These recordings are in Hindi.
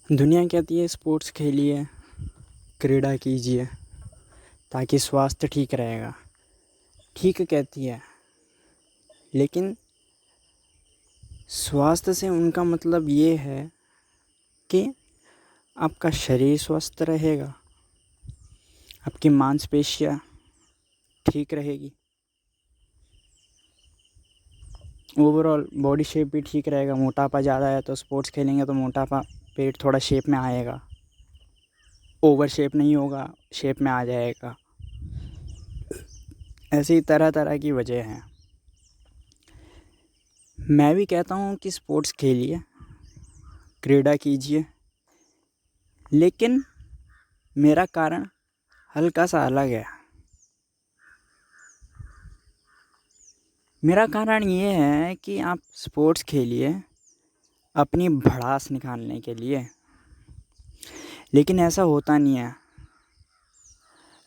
दुनिया कहती है स्पोर्ट्स खेलिए, क्रीड़ा कीजिए ताकि स्वास्थ्य ठीक रहेगा। ठीक कहती है, लेकिन स्वास्थ्य से उनका मतलब ये है कि आपका शरीर स्वस्थ रहेगा, आपकी मांसपेशियाँ ठीक रहेगी, ओवरऑल बॉडी शेप भी ठीक रहेगा। मोटापा ज़्यादा है तो स्पोर्ट्स खेलेंगे तो मोटापा, पेट थोड़ा शेप में आएगा, ओवर शेप नहीं होगा, शेप में आ जाएगा। ऐसे ही तरह तरह की वजह हैं। मैं भी कहता हूँ कि स्पोर्ट्स खेलिए, क्रीड़ा कीजिए, लेकिन मेरा कारण हल्का सा अलग है। मेरा कारण ये है कि आप स्पोर्ट्स खेलिए अपनी भड़ास निकालने के लिए, लेकिन ऐसा होता नहीं है।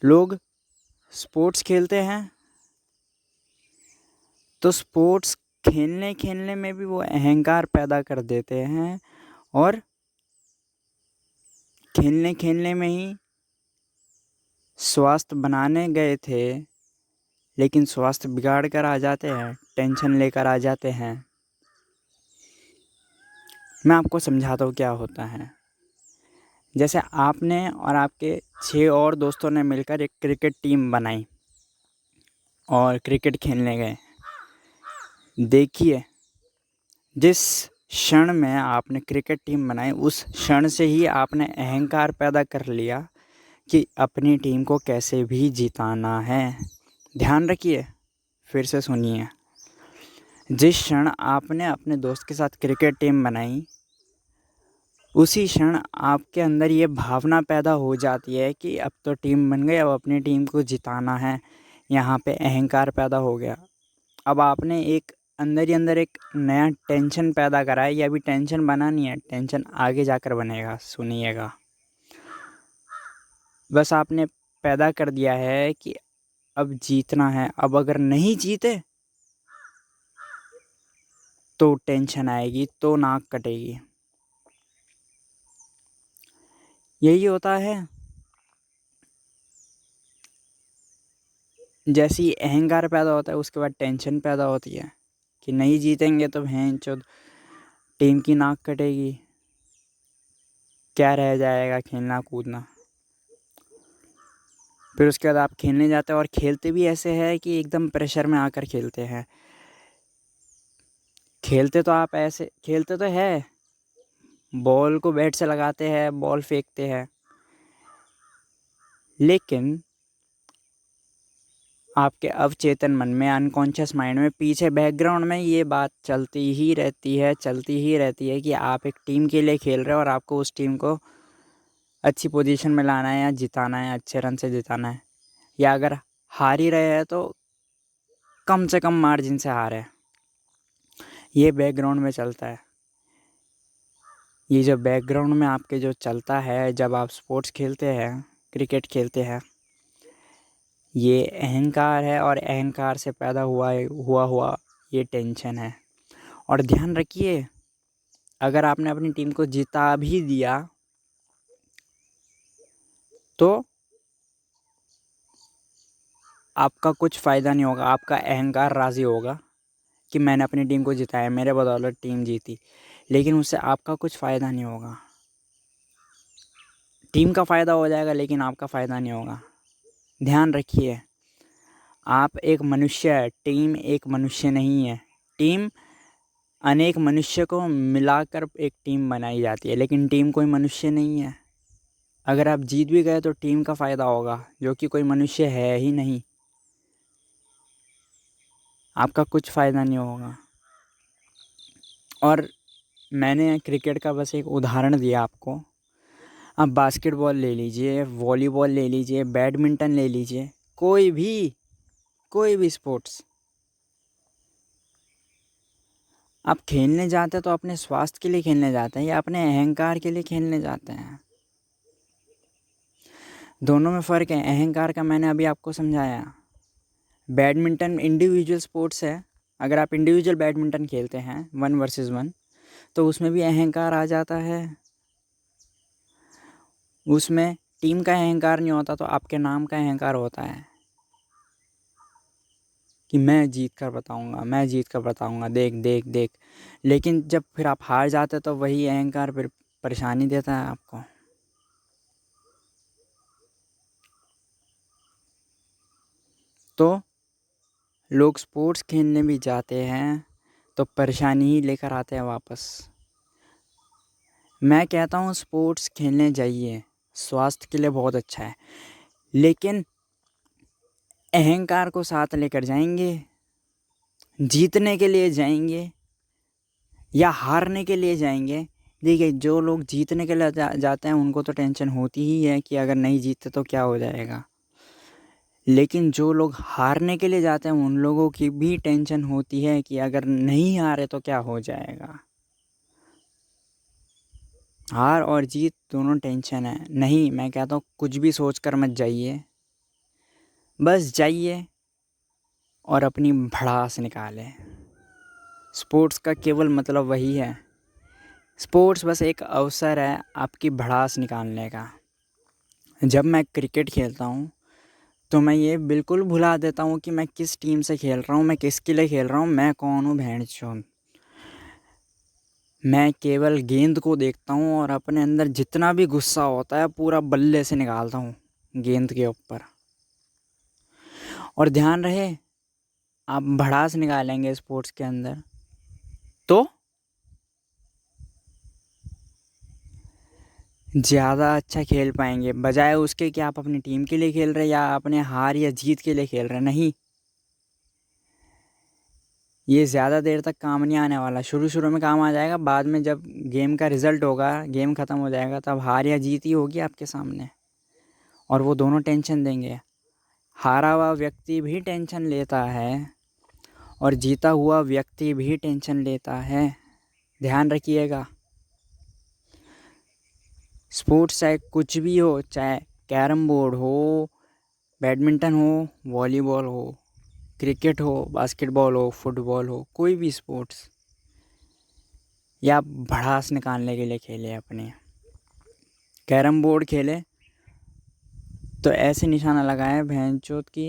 लोग स्पोर्ट्स खेलते हैं तो स्पोर्ट्स खेलने खेलने में भी वो अहंकार पैदा कर देते हैं और खेलने खेलने में ही स्वास्थ्य बनाने गए थे, लेकिन स्वास्थ्य बिगाड़ कर आ जाते हैं, टेंशन लेकर आ जाते हैं। मैं आपको समझाता हूँ क्या होता है। जैसे आपने और आपके 6 और दोस्तों ने मिलकर एक क्रिकेट टीम बनाई और क्रिकेट खेलने गए। देखिए, जिस क्षण में आपने क्रिकेट टीम बनाई उस क्षण से ही आपने अहंकार पैदा कर लिया कि अपनी टीम को कैसे भी जिताना है। ध्यान रखिए, फिर से सुनिए। जिस क्षण आपने अपने दोस्त के साथ क्रिकेट टीम बनाई उसी क्षण आपके अंदर ये भावना पैदा हो जाती है कि अब तो टीम बन गई, अब अपनी टीम को जिताना है। यहाँ पे अहंकार पैदा हो गया। अब आपने एक अंदर ही अंदर एक नया टेंशन पैदा करा है। ये अभी टेंशन बना नहीं है, टेंशन आगे जाकर बनेगा, सुनिएगा। बस आपने पैदा कर दिया है कि अब जीतना है, अब अगर नहीं जीते तो टेंशन आएगी, तो नाक कटेगी। यही होता है। जैसे ही अहंकार पैदा होता है उसके बाद टेंशन पैदा होती है कि नहीं जीतेंगे तो भैंचोद टीम की नाक कटेगी, क्या रह जाएगा खेलना कूदना। फिर उसके बाद आप खेलने जाते हैं और खेलते भी ऐसे हैं कि एकदम प्रेशर में आकर खेलते हैं। खेलते तो आप ऐसे खेलते तो है, बॉल को बैट से लगाते हैं, बॉल फेंकते हैं, लेकिन आपके अवचेतन मन में, अनकॉन्शियस माइंड में, पीछे बैकग्राउंड में ये बात चलती ही रहती है कि आप एक टीम के लिए खेल रहे हो और आपको उस टीम को अच्छी पोजीशन में लाना है या जिताना है, अच्छे रन से जिताना है। या अगर हार ही रहे हैं तो कम से कम मार्जिन से हारे। ये बैकग्राउंड में चलता है। ये जो बैकग्राउंड में आपके जो चलता है जब आप स्पोर्ट्स खेलते हैं, क्रिकेट खेलते हैं, ये अहंकार है और अहंकार से पैदा हुआ ये टेंशन है। और ध्यान रखिए, अगर आपने अपनी टीम को जिता भी दिया तो आपका कुछ फ़ायदा नहीं होगा। आपका अहंकार राज़ी होगा कि मैंने अपनी टीम को जिताया, मेरे बदौलत टीम जीती, लेकिन उससे आपका कुछ फ़ायदा नहीं होगा। टीम का फ़ायदा हो जाएगा लेकिन आपका फ़ायदा नहीं होगा। ध्यान रखिए, आप एक मनुष्य है, टीम एक मनुष्य नहीं है। टीम अनेक मनुष्य को मिलाकर एक टीम बनाई जाती है, लेकिन टीम कोई मनुष्य नहीं है। अगर आप जीत भी गए तो टीम का फ़ायदा होगा, जो कि कोई मनुष्य है ही नहीं। आपका कुछ फ़ायदा नहीं होगा। और मैंने क्रिकेट का बस एक उदाहरण दिया आपको। आप बास्केटबॉल ले लीजिए, वॉलीबॉल ले लीजिए, बैडमिंटन ले लीजिए, कोई भी स्पोर्ट्स आप खेलने जाते हैं तो अपने स्वास्थ्य के लिए खेलने जाते हैं या अपने अहंकार के लिए खेलने जाते हैं। दोनों में फ़र्क है। अहंकार का मैंने अभी आपको समझाया। बैडमिंटन इंडिविजुअल स्पोर्ट्स है। अगर आप इंडिविजुअल बैडमिंटन खेलते हैं 1 वर्सेस 1 तो उसमें भी अहंकार आ जाता है। उसमें टीम का अहंकार नहीं होता, तो आपके नाम का अहंकार होता है कि मैं जीत कर बताऊंगा, मैं जीत कर बताऊंगा, देख देख देख। लेकिन जब फिर आप हार जाते तो वही अहंकार फिर परेशानी देता है आपको। तो लोग स्पोर्ट्स खेलने भी जाते हैं तो परेशानी ही लेकर आते हैं वापस। मैं कहता हूँ स्पोर्ट्स खेलने जाइए, स्वास्थ्य के लिए बहुत अच्छा है, लेकिन अहंकार को साथ लेकर जाएंगे, जीतने के लिए जाएंगे या हारने के लिए जाएंगे। देखिए, जो लोग जीतने के लिए जाते हैं उनको तो टेंशन होती ही है कि अगर नहीं जीते तो क्या हो जाएगा। लेकिन जो लोग हारने के लिए जाते हैं उन लोगों की भी टेंशन होती है कि अगर नहीं हारे तो क्या हो जाएगा। हार और जीत दोनों टेंशन है। नहीं, मैं कहता हूँ कुछ भी सोच कर मत जाइए, बस जाइए और अपनी भड़ास निकालें। स्पोर्ट्स का केवल मतलब वही है। स्पोर्ट्स बस एक अवसर है आपकी भड़ास निकालने का। जब मैं क्रिकेट खेलता हूँ तो मैं ये बिल्कुल भुला देता हूँ कि मैं किस टीम से खेल रहा हूँ, मैं किसके लिए खेल रहा हूँ, मैं कौन हूँ भेड़चोद। मैं केवल गेंद को देखता हूँ और अपने अंदर जितना भी गुस्सा होता है पूरा बल्ले से निकालता हूँ गेंद के ऊपर। और ध्यान रहे, आप भड़ास निकालेंगे स्पोर्ट्स के अंदर तो ज़्यादा अच्छा खेल पाएंगे, बजाय उसके कि आप अपनी टीम के लिए खेल रहे हैं या अपने हार या जीत के लिए खेल रहे हैं। नहीं, ये ज़्यादा देर तक काम नहीं आने वाला। शुरू शुरू में काम आ जाएगा, बाद में जब गेम का रिज़ल्ट होगा, गेम ख़त्म हो जाएगा, तब हार या जीत ही होगी आपके सामने और वो दोनों टेंशन देंगे। हारा हुआ व्यक्ति भी टेंशन लेता है और जीता हुआ व्यक्ति भी टेंशन लेता है, ध्यान रखिएगा। स्पोर्ट्स चाहे कुछ भी हो, चाहे कैरम बोर्ड हो, बैडमिंटन हो, वॉलीबॉल हो, क्रिकेट हो, बास्केटबॉल हो, फुटबॉल हो, कोई भी स्पोर्ट्स, या भड़ास निकालने के लिए खेले अपने। कैरम बोर्ड खेले तो ऐसे निशाना लगाए भैंचोद की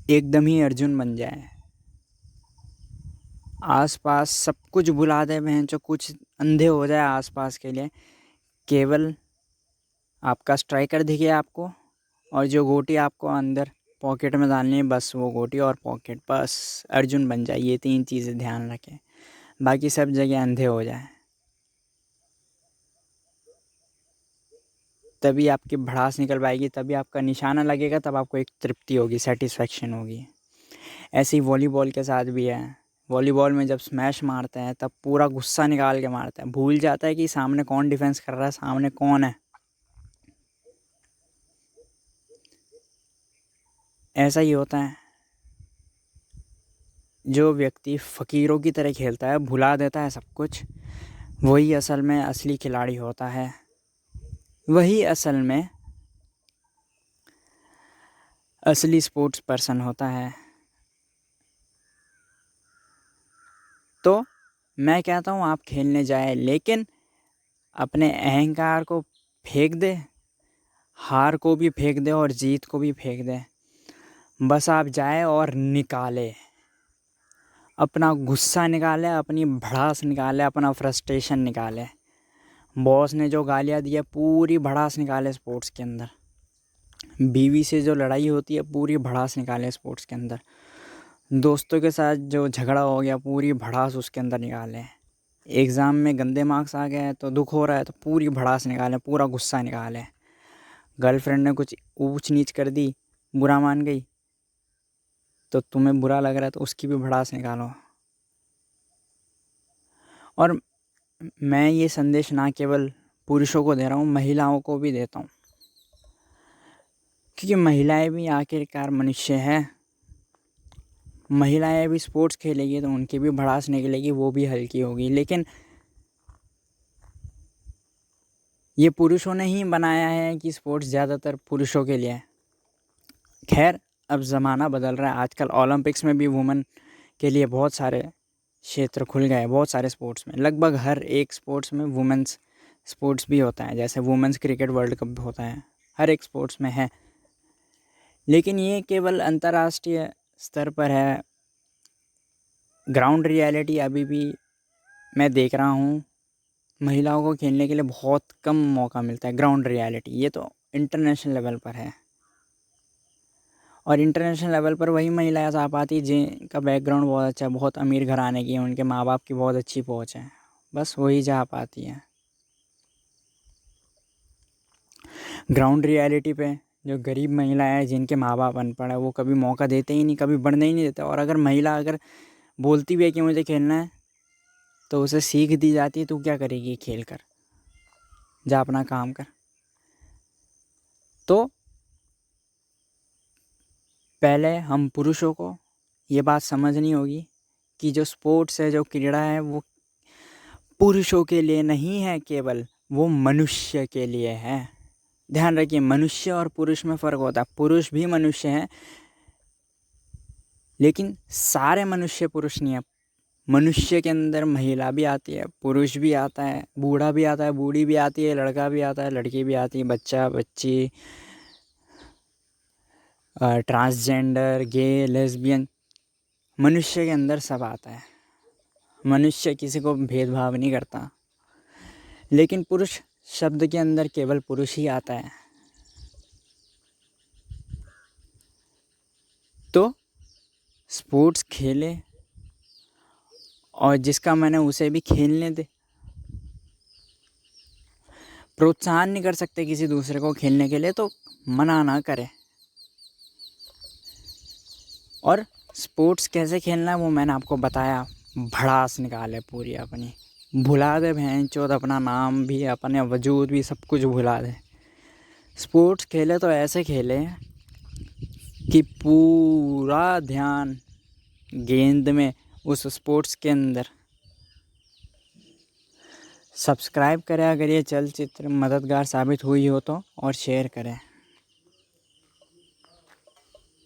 एकदम ही अर्जुन बन जाए, आसपास सब कुछ भुला दे भैंचो, कुछ अंधे हो जाए आसपास के लिए, केवल आपका स्ट्राइकर दिखे आपको और जो गोटी आपको अंदर पॉकेट में डालनी है, बस वो गोटी और पॉकेट, बस अर्जुन बन जाए। ये 3 चीज़ें ध्यान रखें, बाकी सब जगह अंधे हो जाए, तभी आपकी भड़ास निकल पाएगी, तभी आपका निशाना लगेगा, तब आपको एक तृप्ति होगी, सेटिस्फेक्शन होगी। ऐसे ही वॉलीबॉल के साथ भी है। वॉलीबॉल में जब स्मैश मारते हैं तब पूरा गुस्सा निकाल के मारते हैं, भूल जाता है कि सामने कौन डिफेंस कर रहा है, सामने कौन है। ऐसा ही होता है, जो व्यक्ति फ़कीरों की तरह खेलता है, भुला देता है सब कुछ, वही असल में असली खिलाड़ी होता है, वही असल में असली स्पोर्ट्स पर्सन होता है। तो मैं कहता हूँ आप खेलने जाए, लेकिन अपने अहंकार को फेंक दे, हार को भी फेंक दे और जीत को भी फेंक दे। बस आप जाए और निकाले, अपना गुस्सा निकाले, अपनी भड़ास निकाले, अपना फ्रस्ट्रेशन निकाले। बॉस ने जो गालियाँ दी है पूरी भड़ास निकाले स्पोर्ट्स के अंदर। बीवी से जो लड़ाई होती है पूरी भड़ास निकाले स्पोर्ट्स के अंदर। दोस्तों के साथ जो झगड़ा हो गया पूरी भड़ास उसके अंदर निकालें। एग्ज़ाम में गंदे मार्क्स आ गए तो दुख हो रहा है तो पूरी भड़ास निकालें, पूरा गुस्सा निकालें। गर्लफ्रेंड ने कुछ ऊंच नीच कर दी, बुरा मान गई, तो तुम्हें बुरा लग रहा है तो उसकी भी भड़ास निकालो। और मैं ये संदेश ना केवल पुरुषों को दे रहा हूँ, महिलाओं को भी देता हूँ, क्योंकि महिलाएं भी आखिरकार मनुष्य हैं। महिलाएं भी स्पोर्ट्स खेलेगी तो उनकी भी भड़ास निकलेगी, वो भी हल्की होगी। लेकिन ये पुरुषों ने ही बनाया है कि स्पोर्ट्स ज़्यादातर पुरुषों के लिए है। खैर, अब ज़माना बदल रहा है, आजकल ओलंपिक्स में भी वुमेन के लिए बहुत सारे क्षेत्र खुल गए बहुत सारे स्पोर्ट्स में। लगभग हर एक स्पोर्ट्स में वुमेंस स्पोर्ट्स भी होता है, जैसे वुमेंस क्रिकेट वर्ल्ड कप होता है, हर एक स्पोर्ट्स में है। लेकिन ये केवल अंतर्राष्ट्रीय स्तर पर है। ग्राउंड रियलिटी अभी भी मैं देख रहा हूँ, महिलाओं को खेलने के लिए बहुत कम मौका मिलता है। ग्राउंड रियलिटी ये तो इंटरनेशनल लेवल पर है, और इंटरनेशनल लेवल पर वही महिलाएं जा पाती जिनका बैकग्राउंड बहुत अच्छा है, बहुत अमीर घराने की है, उनके माँ बाप की बहुत अच्छी पहुँच है, बस वही जा पाती है। ग्राउंड रियलिटी पे जो गरीब महिलाएं हैं, जिनके माँ बाप अनपढ़ है, वो कभी मौका देते ही नहीं, कभी बढ़ने ही नहीं देते। और अगर महिला अगर बोलती भी है कि मुझे खेलना है, तो उसे सीख दी जाती है, तू क्या करेगी खेल कर, जा अपना काम कर। तो पहले हम पुरुषों को ये बात समझनी होगी कि जो स्पोर्ट्स है, जो क्रीड़ा है, वो पुरुषों के लिए नहीं है केवल, वो मनुष्य के लिए है। ध्यान रखिए, मनुष्य और पुरुष में फ़र्क होता है। पुरुष भी मनुष्य हैं, लेकिन सारे मनुष्य पुरुष नहीं है। मनुष्य के अंदर महिला भी आती है, पुरुष भी आता है, बूढ़ा भी आता है, बूढ़ी भी आती है, लड़का भी आता है, लड़की भी आती है, बच्चा बच्ची, ट्रांसजेंडर, गे, लेस्बियन, मनुष्य के अंदर सब आता है। मनुष्य किसी को भेदभाव नहीं करता। लेकिन पुरुष शब्द के अंदर केवल पुरुष ही आता है। तो स्पोर्ट्स खेले, और जिसका मैंने उसे भी खेलने दे। प्रोत्साहन नहीं कर सकते किसी दूसरे को खेलने के लिए, तो मना ना करें। और स्पोर्ट्स कैसे खेलना है वो मैंने आपको बताया। भड़ास निकाले पूरी अपनी, भुला दे भैंचोद अपना नाम भी, अपने वजूद भी, सब कुछ भुला दे। स्पोर्ट्स खेले तो ऐसे खेले कि पूरा ध्यान गेंद में, उस स्पोर्ट्स के अंदर। सब्सक्राइब करें अगर ये चलचित्र मददगार साबित हुई हो तो, और शेयर करें।